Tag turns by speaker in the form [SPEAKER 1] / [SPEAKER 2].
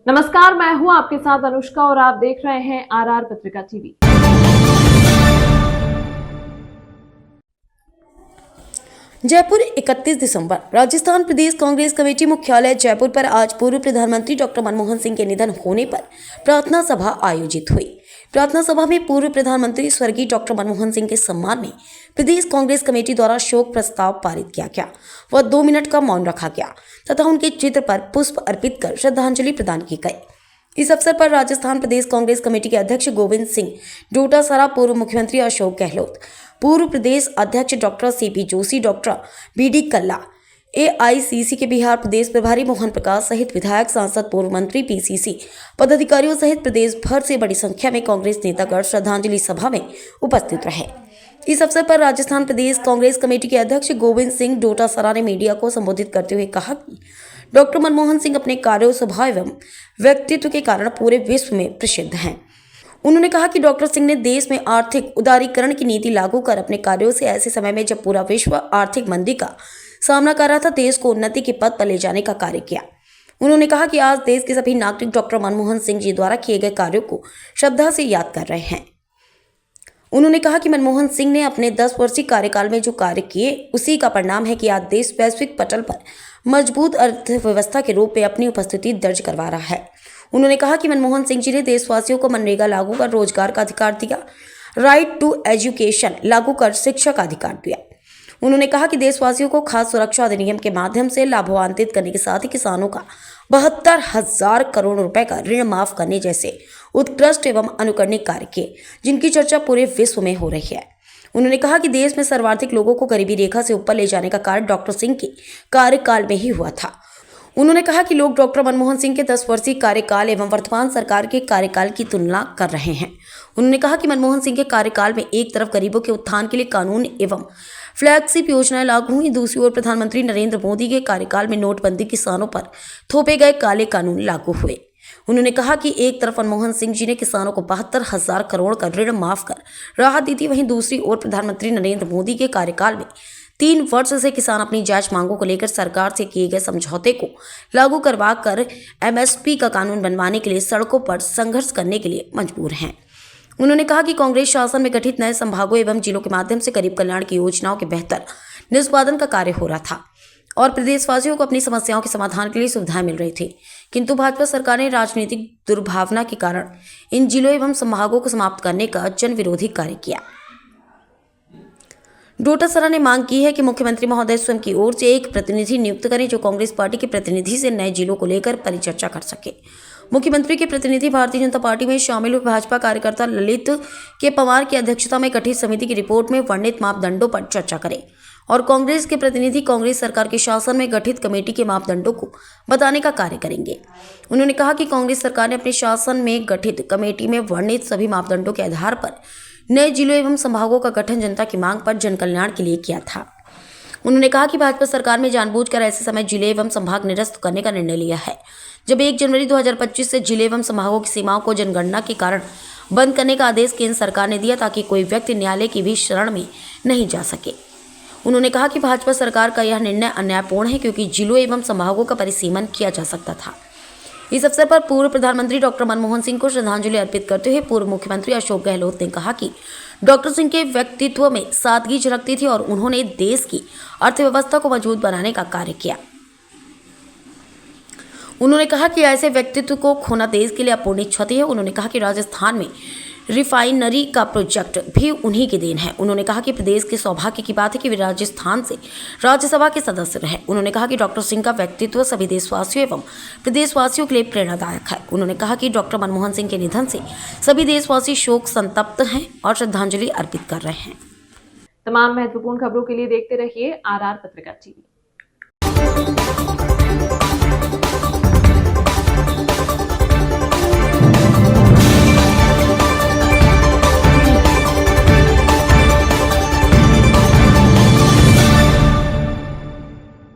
[SPEAKER 1] नमस्कार, मैं हूं आपके साथ अनुष्का और आप देख रहे हैं आरआर पत्रिका टीवी।
[SPEAKER 2] जयपुर 31 दिसंबर। राजस्थान प्रदेश कांग्रेस कमेटी मुख्यालय जयपुर पर आज पूर्व प्रधानमंत्री डॉक्टर मनमोहन सिंह के निधन होने पर प्रार्थना सभा आयोजित हुई। प्रार्थना सभा में पूर्व प्रधानमंत्री स्वर्गीय डॉक्टर मनमोहन सिंह के सम्मान में प्रदेश कांग्रेस कमेटी द्वारा शोक प्रस्ताव पारित किया गया व 2 मिनट का मौन रखा गया तथा उनके चित्र पर पुष्प अर्पित कर श्रद्धांजलि प्रदान की गई। इस अवसर पर राजस्थान प्रदेश कांग्रेस कमेटी के अध्यक्ष गोविंद सिंह डोटासरा, पूर्व मुख्यमंत्री अशोक गहलोत, पूर्व प्रदेश अध्यक्ष doctor CP Joshi, doctor BD कल्ला, एआईसीसी के बिहार प्रदेश प्रभारी मोहन प्रकाश सहित विधायक, सांसद, पूर्व मंत्री, पीसीसी पदाधिकारियों सहित प्रदेश भर से बड़ी संख्या में कांग्रेस नेतागण श्रद्धांजलि सभा में उपस्थित रहे। इस अवसर पर राजस्थान प्रदेश कांग्रेस कमेटी के अध्यक्ष गोविंद सिंह डोटासरा ने मीडिया को संबोधित करते हुए कहा कि डॉक्टर मनमोहन सिंह अपने कार्यों, स्वभाव एवं व्यक्तित्व के कारण पूरे विश्व में प्रसिद्ध हैं। उन्होंने कहा कि डॉक्टर सिंह ने देश में आर्थिक उदारीकरण की नीति लागू कर अपने कार्यों से ऐसे समय में जब पूरा विश्व आर्थिक मंदी का सामना कर रहा था, देश को उन्नति के पथ पर ले जाने का कार्य किया। उन्होंने कहा कि आज देश के सभी नागरिक डॉक्टर मनमोहन सिंह जी द्वारा किए गए कार्यों को श्रद्धा से याद कर रहे हैं। उन्होंने कहा कि मनमोहन सिंह ने अपने 10 वर्षीय कार्यकाल में जो कार्य किए, उसी का परिणाम है कि आज देश वैश्विक पटल पर मजबूत अर्थव्यवस्था के रूप में अपनी उपस्थिति दर्ज करवा रहा है। उन्होंने कहा कि मनमोहन सिंह जी ने देशवासियों को मनरेगा लागू कर रोजगार का अधिकार दिया, राइट टू एजुकेशन लागू कर शिक्षा का अधिकार दिया। उन्होंने कहा कि देशवासियों को खाद्य सुरक्षा अधिनियम के माध्यम से लाभान्वित करने के साथ ही किसानों का 72,000 करोड़ रुपए का ऋण माफ करने जैसे उत्कृष्ट एवं अनुकरणीय कार्य किए, जिनकी चर्चा पूरे विश्व में हो रही है। उन्होंने कहा कि देश में सर्वाधिक लोगों को गरीबी रेखा से ऊपर ले जाने का कार्य डॉक्टर सिंह के कार्यकाल में ही हुआ था। उन्होंने कहा कि लोग डॉक्टर मनमोहन सिंह के 10 वर्षीय कार्यकाल एवं वर्तमान सरकार के कार्यकाल की तुलना कर रहे हैं। उन्होंने कहा कि मनमोहन सिंह के कार्यकाल में एक तरफ गरीबों के उत्थान के लिए कानून एवं फ्लैगशिप योजनाएं लागू हुई, दूसरी ओर प्रधानमंत्री नरेंद्र मोदी के कार्यकाल में नोटबंदी, किसानों पर थोपे गए काले कानून लागू हुए। उन्होंने कहा कि एक तरफ मनमोहन सिंह जी ने किसानों को 72,000 करोड़ का ऋण माफ कर राहत दी थी, वहीं दूसरी ओर प्रधानमंत्री नरेंद्र मोदी के कार्यकाल में 3 वर्ष से किसान अपनी जायज मांगों को लेकर सरकार से किए गए समझौते को लागू करवा कर एमएसपी का कानून बनवाने के लिए सड़कों पर संघर्ष करने के लिए मजबूर हैं। उन्होंने कहा कि कांग्रेस शासन में गठित नए संभागों एवं जिलों के माध्यम से गरीब कल्याण की योजनाओं के बेहतर निष्पादन का कार्य हो रहा था और प्रदेशवासियों को अपनी समस्याओं के समाधान के लिए सुविधाएं मिल रही थी, किंतु भाजपा सरकार ने राजनीतिक दुर्भावना के कारण इन जिलों एवं संभागों को समाप्त करने का जन विरोधी कार्य किया। डोटासरा ने मांग की है कि मुख्यमंत्री महोदय स्वयं की ओर से एक प्रतिनिधि नियुक्त करें जो कांग्रेस पार्टी के प्रतिनिधि से नए जिलों को लेकर परिचर्चा कर सके। मुख्यमंत्री के प्रतिनिधि भारतीय जनता पार्टी में शामिल हुए भाजपा कार्यकर्ता ललित के पवार की अध्यक्षता में गठित समिति की रिपोर्ट में वर्णित मापदंडों पर चर्चा करें और कांग्रेस के प्रतिनिधि कांग्रेस सरकार के शासन में गठित कमेटी के मापदंडों को बताने का कार्य करेंगे। उन्होंने कहा कि कांग्रेस सरकार ने अपने शासन में गठित कमेटी में वर्णित सभी मापदंडों के आधार पर नए जिलों एवं संभागों का गठन जनता की मांग पर जन कल्याण के लिए किया था। उन्होंने कहा कि भाजपा सरकार ने जानबूझकर ऐसे समय जिले एवं संभाग निरस्त करने का निर्णय लिया है। जब 1 जनवरी 2025 से जिले एवं संभागों की सीमाओं को जनगणना के कारण बंद करने का आदेश केंद्र सरकार ने दिया ताकि कोई व्यक्ति न्यायालय की भी शरण में नहीं जा सके। उन्होंने कहा कि भाजपा सरकार का यह निर्णय अन्यायपूर्ण है क्योंकि जिलों एवं संभागों का परिसीमन किया जा सकता था। इस अवसर पर पूर्व प्रधानमंत्री डॉक्टर मनमोहन सिंह को श्रद्धांजलि अर्पित करते हुए पूर्व मुख्यमंत्री अशोक गहलोत ने कहा कि डॉक्टर सिंह के व्यक्तित्व में सादगी झलकती थी और उन्होंने देश की अर्थव्यवस्था को मजबूत बनाने का कार्य किया। उन्होंने कहा कि ऐसे व्यक्तित्व को खोना देश के लिए अपूर्णीय क्षति है। उन्होंने कहा कि राजस्थान में रिफाइनरी का प्रोजेक्ट भी उन्हीं की देन है। उन्होंने कहा कि प्रदेश के सौभाग्य की बात है कि वे राजस्थान से राज्यसभा के सदस्य रहे। उन्होंने कहा कि डॉक्टर सिंह का व्यक्तित्व सभी देशवासियों एवं प्रदेशवासियों के लिए प्रेरणादायक है। उन्होंने कहा कि डॉक्टर मनमोहन सिंह के निधन से सभी देशवासी शोक संतप्त हैं और श्रद्धांजलि अर्पित कर रहे हैं।
[SPEAKER 1] तमाम महत्वपूर्ण खबरों के लिए देखते रहिए आरआर पत्रिका टीवी।